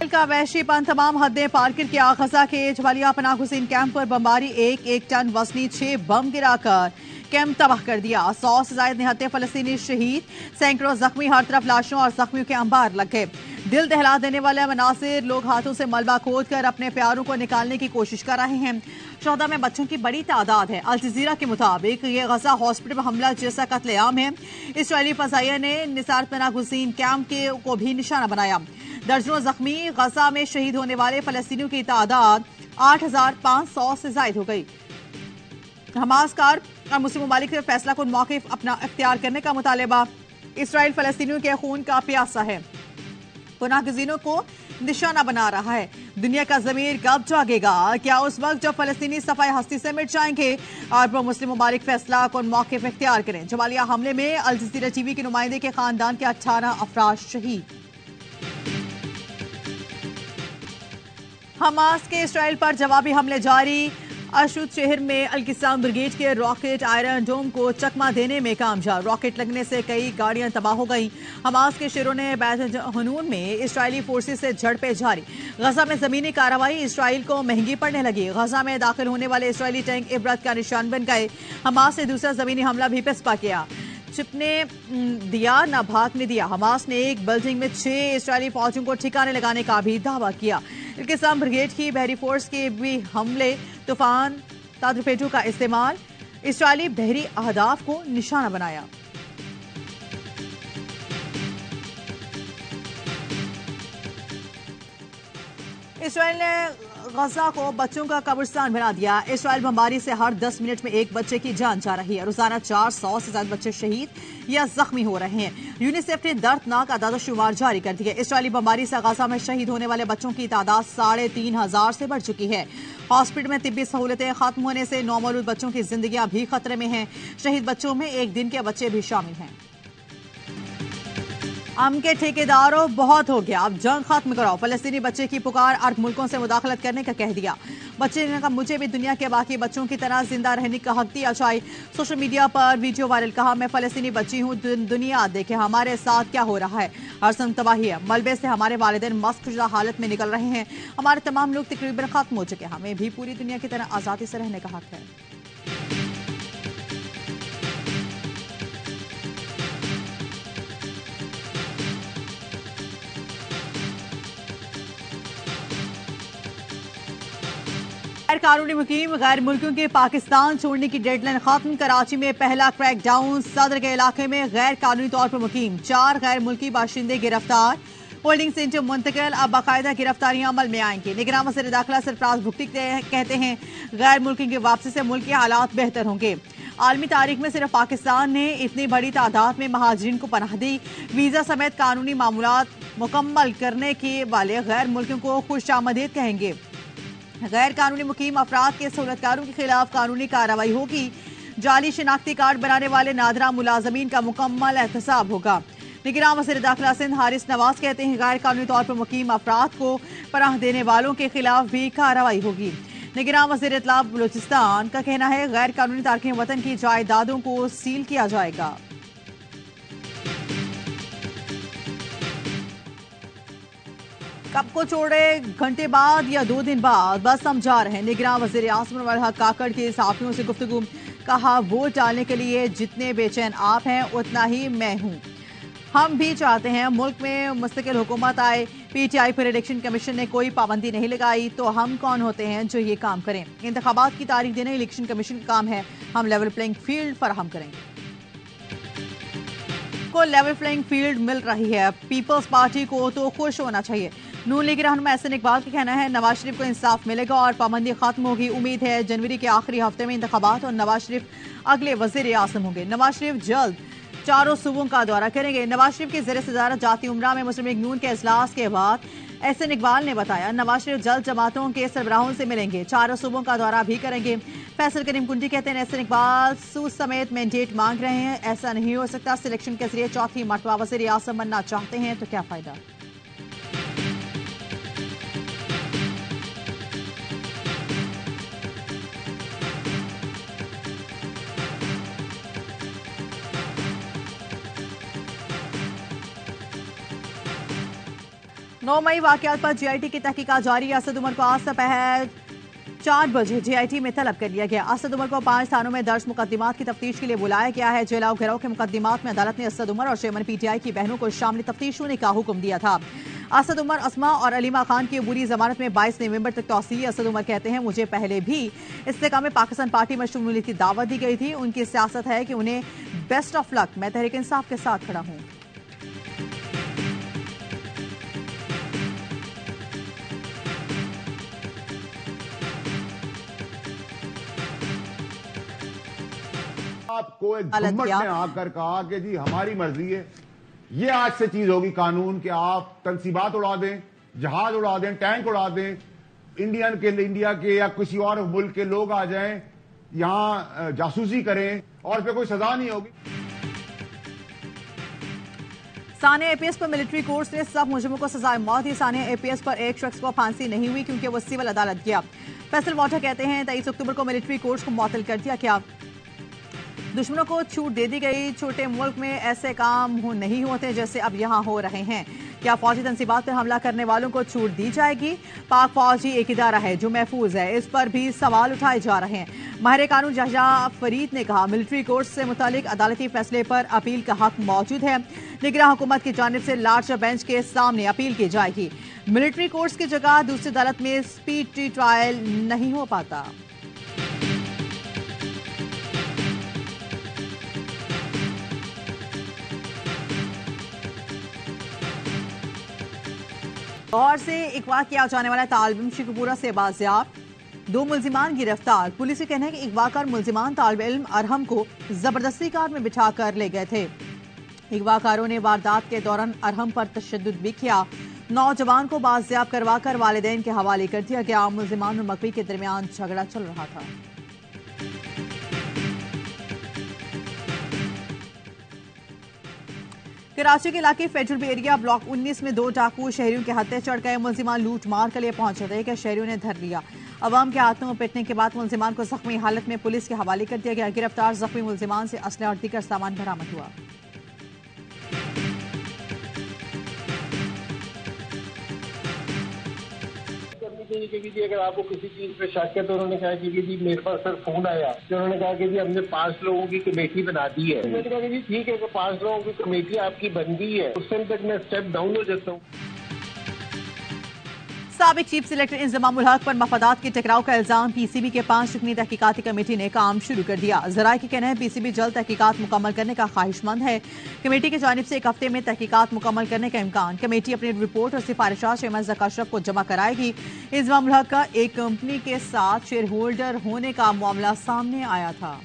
का वहशीपन तमाम हदें पार कर किया। गजा के जबालिया पनाह हुसैन कैंप पर बमबारी, एक टन वजनी 6 बम गिराकर कैंप तबाह कर दिया। 100 से ज्यादा निहत्ते फलस्तीनी शहीद, सैकड़ों जख्मी, हर तरफ लाशों और जख्मियों के अंबार लग गए। दिल दहला देने वाले मनासिर, लोग हाथों से मलबा खोद कर अपने प्यारों को निकालने की कोशिश कर रहे हैं। शोहदा में बच्चों की बड़ी तादाद है। अल जजीरा के मुताबिक ये गजा हॉस्पिटल में हमला जैसा कत्लेआम है। इसराइली फजाइया ने निसार पनाह हुसैन कैंप को भी निशाना बनाया। दर्जनों जख्मी, गजा में शहीद होने वाले फलस्तीनियों की तादाद 8,500 से ज्यादा हो गई। हमास कार और मुस्लिम ममालिक से फैसला कुन मौक़िफ़ अपना इख्तियार करने का मुतालबा। इसराइल फलस्तीनियों के खून का प्यासा है, पनाहगज़ीनों को निशाना बना रहा है। दुनिया का ज़मीर कब जागेगा? क्या उस वक्त जब फलस्तीनी सफाई हस्ती से मिट जाएंगे और मुस्लिम ममालिक फैसला कुन मौक़िफ़ इख्तियार करें? जबालिया हमले में अल जज़ीरा टीवी के नुमाइंदे के खानदान के 18 अफराद शहीद। हमास के इसराइल पर जवाबी हमले जारी। अशुद शहर में अल-किस्साम ब्रिगेड के रॉकेट आयरन डोम को चकमा देने में कामयाब। रॉकेट लगने से कई गाड़ियां तबाह हो गईं। हमास के शहरों ने बैत हनून में इसराइली फोर्सेस से झड़पें जारी। गजा में जमीनी कार्रवाई इसराइल को महंगी पड़ने लगी। गजा में दाखिल होने वाले इसराइली टैंक इबरत का निशान बन गए। हमास ने दूसरा जमीनी हमला भी पिस्पा किया। छिपने दिया न भागने दिया। हमास ने एक बिल्डिंग में 6 इसराइली फौजियों को ठिकाने लगाने का भी दावा किया। अल-किस्साम ब्रिगेड की बहरी फोर्स के भी हमले, तूफान तादरपेटों का इस्तेमाल, इसराइली बहरी अहदाफ को निशाना बनाया। इसराइल ने गजा को बच्चों का कब्रिस्तान बना दिया। इसराइल बमबारी से हर 10 मिनट में एक बच्चे की जान जा रही है। रोजाना 400 से ज्यादा बच्चे शहीद या जख्मी हो रहे हैं। यूनिसेफ ने दर्दनाक आदाद शुमार जारी कर दिए। इसराइली बमबारी से गजा में शहीद होने वाले बच्चों की तादाद 3,500 से बढ़ चुकी है। हॉस्पिटल में तिब्बी सहूलतें खत्म होने से नौमौलूद बच्चों की जिंदगियां भी खतरे में हैं। शहीद बच्चों में 1 दिन के बच्चे भी शामिल हैं। अम के ठेकेदारों, बहुत हो गया, अब जंग खत्म कराओ। फलस्तीनी बच्चे की पुकार, अरब मुल्कों से मुदाखलत करने का कह दिया। बच्चे ने कहा, मुझे भी दुनिया के बाकी बच्चों की तरह जिंदा रहने का हक दिया जाए। सोशल मीडिया पर वीडियो वायरल, कहा मैं फलस्तीनी बच्ची हूँ, दुनिया देखे हमारे साथ क्या हो रहा है। हर सम तबाही है। मलबे से हमारे वालिदैन मस्त शुदा हालत में निकल रहे हैं। हमारे तमाम लोग तकरीबन खत्म हो चुके हैं। हमें भी पूरी दुनिया की तरह आज़ादी से रहने का हक है। गैर कानूनी मुकीम गैर मुल्कियों के पाकिस्तान छोड़ने की डेडलाइन खत्म। कराची में पहला क्रैकडाउन। सदर के इलाके में गैर कानूनी तौर पर मुकीम 4 गैर मुल्की बाशिंदे गिरफ्तार। होल्डिंग सेंटर मुंतकिल, अब बाकायदा गिरफ्तारियां अमल में आएंगी। निगरान वज़ीर दाखिला सरफराज भुट्टी कहते हैं गैर मुल्की की वापसी से मुल्क के हालात बेहतर होंगे। आलमी तारीख में सिर्फ पाकिस्तान ने इतनी बड़ी तादाद में महाजरीन को पनाह दी। वीजा समेत कानूनी मामूलात मुकम्मल करने के वाले गैर मुल्कियों को खुशामदीद कहेंगे। गैर कानूनी मुकीम अफराद के सहूलतकारों के खिलाफ कानूनी कार्रवाई होगी। जाली शिनाख्ती कार्ड बनाने वाले नादरा मुलाजमीन का मुकम्मल एहतसाब होगा। निगरान वज़ीर दाखिला सिंध हारिस नवाज कहते हैं गैर कानूनी तौर पर मुकीम अफराद को पनाह देने वालों के खिलाफ भी कार्रवाई होगी। निगरान वज़ीर इत्तला बलूचिस्तान का कहना है गैर कानूनी तारकीन वतन की जायदादों को सील किया जाएगा। कब को छोड़े, घंटे बाद या 2 दिन बाद, बस हम जा रहे हैं। निगरान वज़ीर आसिम उल हक काकड़ के सहाफ़ियों से गुफ्तगू, कहा वोट डालने के लिए जितने बेचैन आप हैं उतना ही मैं हूँ। हम भी चाहते हैं मुल्क में मुस्तकिल हुकूमत आए। PTI पर इलेक्शन कमीशन ने कोई पाबंदी नहीं लगाई तो हम कौन होते हैं जो ये काम करें। इंतखाबात की तारीख देना इलेक्शन कमीशन का काम है। हम लेवल प्लेइंग फील्ड फराहम करेंगे। को लेवल प्लेइंग फील्ड मिल रही है, पीपल्स पार्टी को तो खुश होना चाहिए। नून लीग रहनुमा एहसन इकबाल का कहना है नवाज शरीफ को इंसाफ मिलेगा और पाबंदी खत्म होगी। उम्मीद है जनवरी के आखिरी हफ्ते में इंतखाबात और नवाज शरीफ अगले वजीर आज़म होंगे। नवाज शरीफ जल्द 4 सूबों का दौरा करेंगे। नवाज शरीफ की ज़ेर सदारत जाती उमरा में मुस्लिम लीग नून के इजलास के बाद एहसन इकबाल ने बताया नवाज शरीफ जल्द जमातों के सरबराहों से मिलेंगे, 4 सूबों का दौरा भी करेंगे। फैसल करीम कुंडी कहते हैं एहसन इकबाल सूद समेत मैंडेट मांग रहे हैं, ऐसा नहीं हो सकता। सिलेक्शन के जरिए 4थी मरतबा वज़ीर आज़म बनना चाहते हैं तो क्या फायदा। 9 मई वाकयात पर जीआईटी की तहकीकात जारी। असद उमर को आज दोपहर 4 बजे जीआईटी में तलब कर लिया गया। असद उमर को 5 थानों में दर्ज मुकदमात की तफ्तीश के लिए बुलाया गया है। जलाओ गिरोह के मुकदमात में अदालत ने असद उमर और चेयरमैन पीटीआई की बहनों को शामिल तफ्तीश होने का हुक्म दिया था। असद उमर, अस्मा और अलीमा खान की अबूरी जमानत में 22 नवंबर तक तौसील। असद उमर कहते हैं, मुझे पहले भी इस्तेकाम में पाकिस्तान पार्टी में शमूलियत की दावत दी गई थी। उनकी सियासत है कि उन्हें बेस्ट ऑफ लक, मैं तहरीक इंसाफ के साथ खड़ा हूं। आपको एक घुम्मट ने आकर कहा कि जी हमारी मर्जी है, ये आज से चीज होगी कानून कि आप तनसीबात उड़ा दें, जहाज उड़ा दें, टैंक उड़ा दें, इंडिया के या किसी और मुल्क के लोग आ जाएं, यहां जासूसी करें और फिर कोई सजा नहीं होगी। सानिया एपीएस पर मिलिट्री कोर्ट्स ने सब मुजरिमों को सजाए मौत दी। सानिया एपीएस पर एक शख्स को फांसी नहीं हुई क्योंकि वो सिविल अदालत गया। फैसल वाटर कहते हैं 23 अक्टूबर को मिलिट्री कोर्ट्स को मुअत्तल कर दिया गया। दुश्मनों को छूट दे दी गई। छोटे मुल्क में ऐसे काम नहीं होते जैसे अब यहां हो रहे हैं। क्या फौजी तंसीबात पर हमला करने वालों को छूट दी जाएगी? पाक फौजी एक इदारा है जो महफूज है, इस पर भी सवाल उठाए जा रहे हैं। माहिर कानून जहजा फरीद ने कहा, मिलिट्री कोर्ट से मुतालिक अदालती फैसले पर अपील का हक मौजूद है। निगरान हुकूमत की जानिब से लार्जर बेंच के सामने अपील की जाएगी। मिलिट्री कोर्ट्स की जगह दूसरी अदालत में स्पीड ट्रायल नहीं हो पाता। लाहौर से अगवा किया जाने वाला तालिब इल्म शिकूपुरा से बाजियाब। 2 मुल्जिमान गिरफ्तार। पुलिस का कहना है कि अगवाकार मुल्जिमान तालिब इल्म अरहम को जबरदस्ती कार में बिठाकर ले गए थे। अगवाकारों ने वारदात के दौरान अरहम पर तशद्दुद भी किया। नौजवान को बाजियाब करवाकर वालिदैन के हवाले कर दिया गया। मुल्जिमान और मकवी के दरमियान झगड़ा चल रहा था। कराची के इलाके फेडरल एरिया ब्लॉक 19 में 2 डाकू शहरियों के हत्थे चढ़ गए। मुल्जिमान लूट मार के लिए पहुंचे थे कि शहरियों ने धर लिया। अवाम के हाथों में पिटने के बाद मुल्जिमान को जख्मी हालत में पुलिस के हवाले कर दिया गया। गिरफ्तार जख्मी मुल्जिमान से असला और दीगर सामान बरामद हुआ। अगर आपको किसी चीज पे शक है तो उन्होंने कहा कि जी मेरे पास सर फोन आया तो उन्होंने कहा कि जी हमने 5 लोगों की कमेटी बना दी है। मैंने कहा कि जी ठीक है, कि 5 लोगों की कमेटी आपकी बन गई है, उस टाइम तक मैं स्टेप डाउन हो जाता हूँ। साबिक चीफ सेलेक्टर इंजमाम उल हक पर मफादात के टकराव का इल्जाम। पीसीबी के 5 रुकनी तहकीकाती कमेटी ने काम शुरू कर दिया। जराए के कहना है पीसीबी जल्द तहकीकात मुकम्मल करने का ख्वाहिशमंद है। कमेटी की जानिब से 1 हफ्ते में तहकीकात मुकम्मल करने का इम्कान। कमेटी अपनी रिपोर्ट और सिफारिशात चेयरमैन ज़का अशरफ को जमा कराएगी। इंजमाम उल हक का एक कंपनी के साथ शेयर होल्डर होने का मामला सामने आया था।